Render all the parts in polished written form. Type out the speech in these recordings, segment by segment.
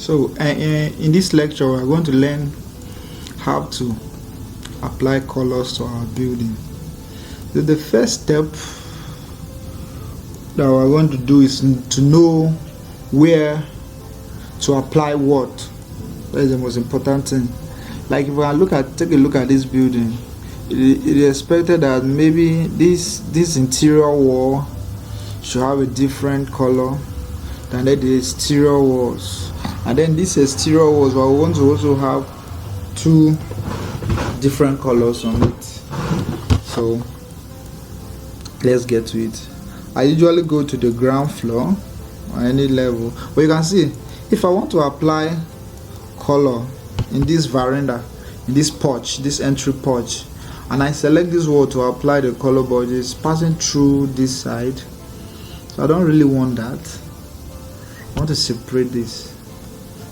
So in this lecture we're going to learn how to apply colors to our building. So the first step that we're going to do is to know where to apply what. That is the most important thing. Like if I take a look at this building, it is expected that maybe this interior wall should have a different color than the exterior walls, and then this exterior walls, but we want to also have two different colors on it. So let's get to it. I usually go to the ground floor or any level, but you can see if I want to apply color in this veranda, in this porch, this entry porch, and I select this wall to apply the color, but it's passing through this side, so I don't really want that. I want to separate this.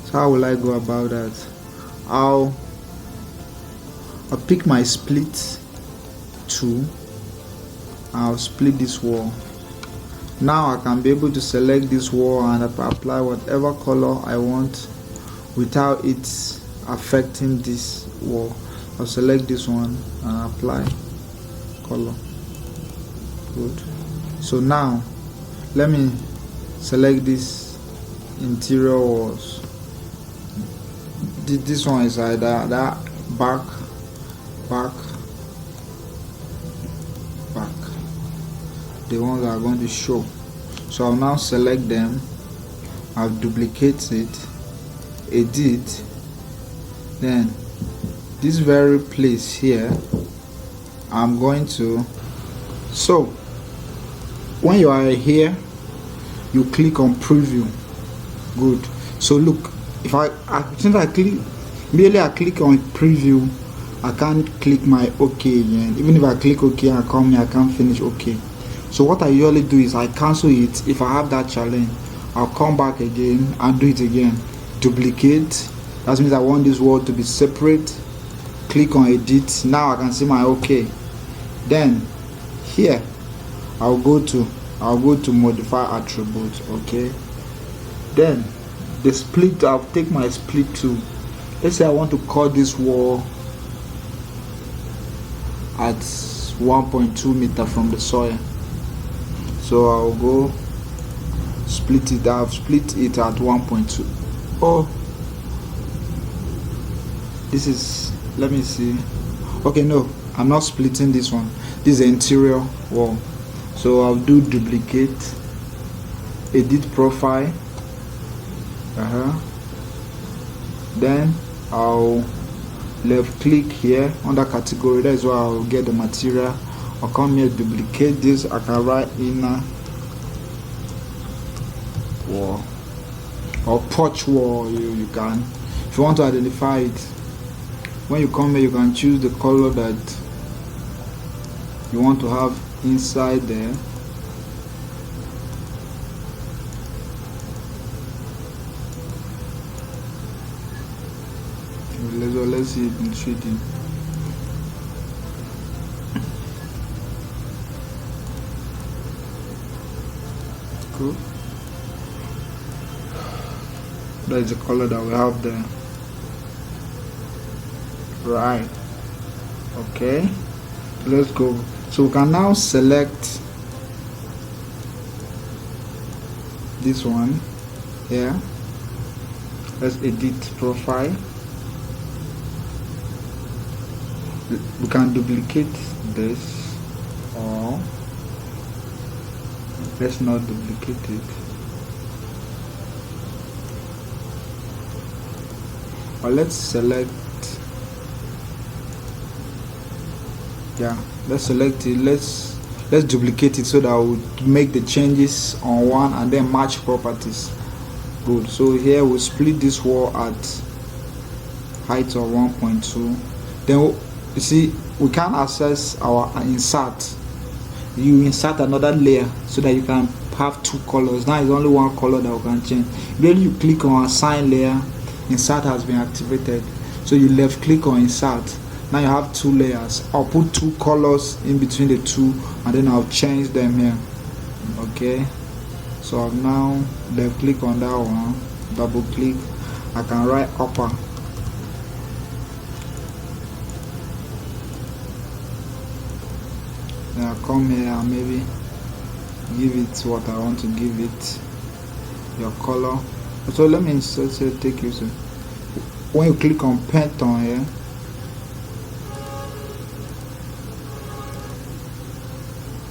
So how will I go about that? I'll pick my split tool. I'll split this wall. Now I can be able to select this wall and apply whatever color I want without it affecting this wall. I'll select this one and apply color. Good. So now let me select this interior walls. This one is either that back, the ones that are going to show. So I'll now select them, I'll duplicate it, edit, then this very place here I'm going to, so when you are here you click on preview. Good. So look, if since I click on preview, I can't click my OK again. Even if I click OK and come here, I can't finish OK. So what I usually do is I cancel it. If I have that challenge, I'll come back again and do it again. Duplicate. That means I want this word to be separate. Click on edit. Now I can see my OK. Then here I'll go to modify attributes. Okay. Then the split, I'll take my split tool. Let's say I want to cut this wall at 1.2 meter from the soil. So I'll go split it. I've split it at 1.2. Oh, this is, let me see. Okay, no, I'm not splitting this one. This is the interior wall. So I'll do duplicate, edit profile. Then I'll left click here under category. That is where I'll get the material. I'll come here, duplicate this. I can write inner wall or porch wall. You can, if you want to identify it, when you come here you can choose the color that you want to have inside there. Let's see it in 3D. Cool. That is the color that we have there. Right. Okay. Let's go. So we can now select this one here. Let's edit profile. We can duplicate this, or let's not duplicate it, or let's select, let's select it, let's duplicate it so that we'll make the changes on one and then match properties. Good. So here we'll split this wall at height of 1.2. then you see we can access our insert. You insert another layer so that you can have two colors. Now it's only one color that we can change. When you click on assign layer, insert has been activated. So you left click on insert. Now you have two layers. I'll put two colors in between the two and then I'll change them here. Okay, so I'll now left click on that one, double click, I can write upper. Then I come here and maybe give it what I want to give it, your color. So let me say take you to, when you click on paint on here,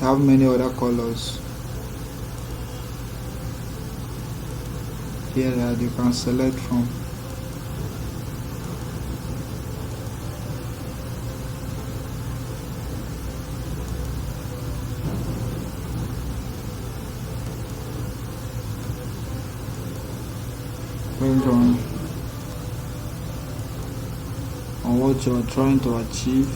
I have many other colors here that you can select from. Depends on what you are trying to achieve.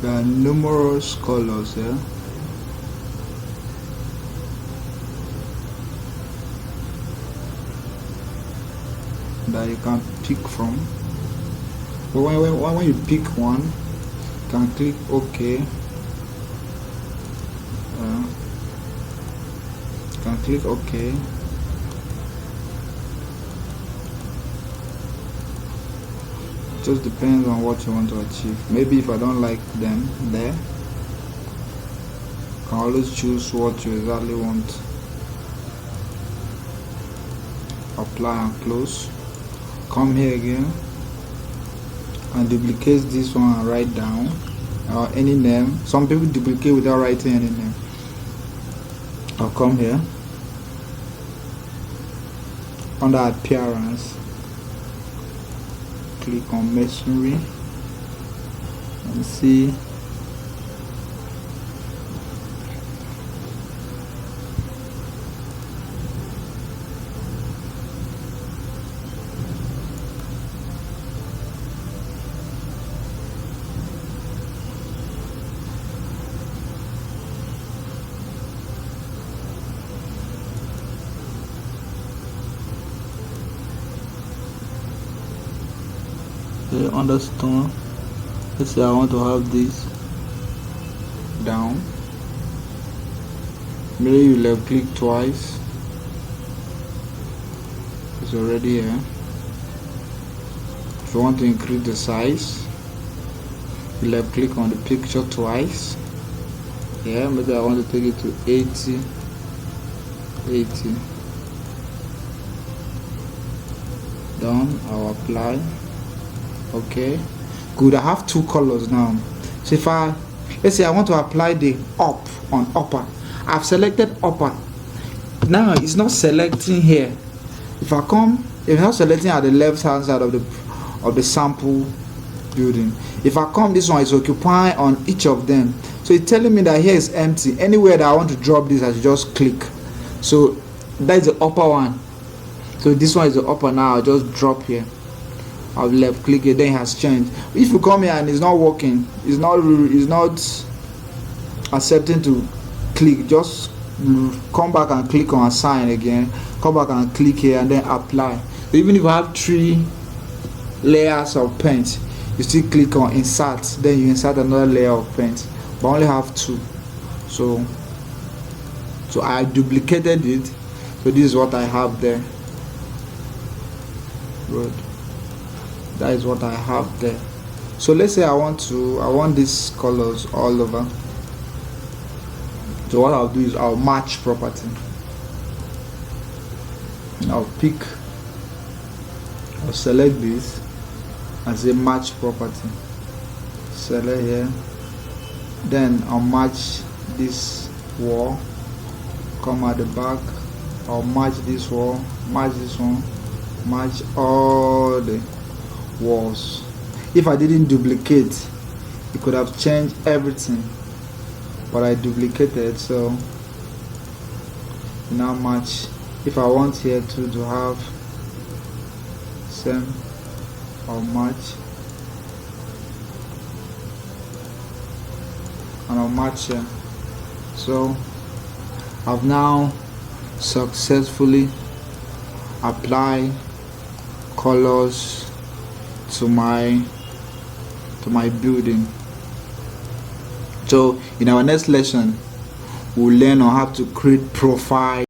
There are numerous colors here. That you can pick from. But when you pick one, you can click OK. You can click OK. Just depends on what you want to achieve. Maybe if I don't like them there, you can always choose what you exactly want. Apply and close. Come here again and duplicate this one and write down any name. Some people duplicate without writing any name. I'll come here under appearance, click on masonry and see under stone. Let's say I want to have this down. Maybe you left click twice. It's already here. If you want to increase the size, you left click on the picture twice. Yeah, maybe I want to take it to 80. Done. I'll apply. Okay, good. I have two colors now. So if let's say I want to apply the up on upper, I've selected upper. Now it's not selecting here. If it's not selecting at the left hand side of the sample building. If I come, this one is occupying on each of them. So it's telling me that here is empty. Anywhere that I want to drop this, I should just click. So that is the upper one. So this one is the upper now. I'll just drop here. I'll left click it, then it has changed. If you come here and it's not working, it's not accepting to click, just come back and click on assign again, come back and click here and then apply. So even if you have 3 layers of paint, you still click on insert, then you insert another layer of paint, but I only have 2. So I duplicated it. So this is what I have there. Good. That is what I have there. So let's say I want these colors all over. So what I'll do is I'll match property. I'll select this and say match property. Select here. Then I'll match this wall. Come at the back. I'll match this wall. Match this one. Match all the walls. If I didn't duplicate, it could have changed everything, but I duplicated, so now match. If I want here to have same, I'll match and I'll match here. So I've now successfully applied colors to my building. So in our next lesson, we'll learn on how to create profile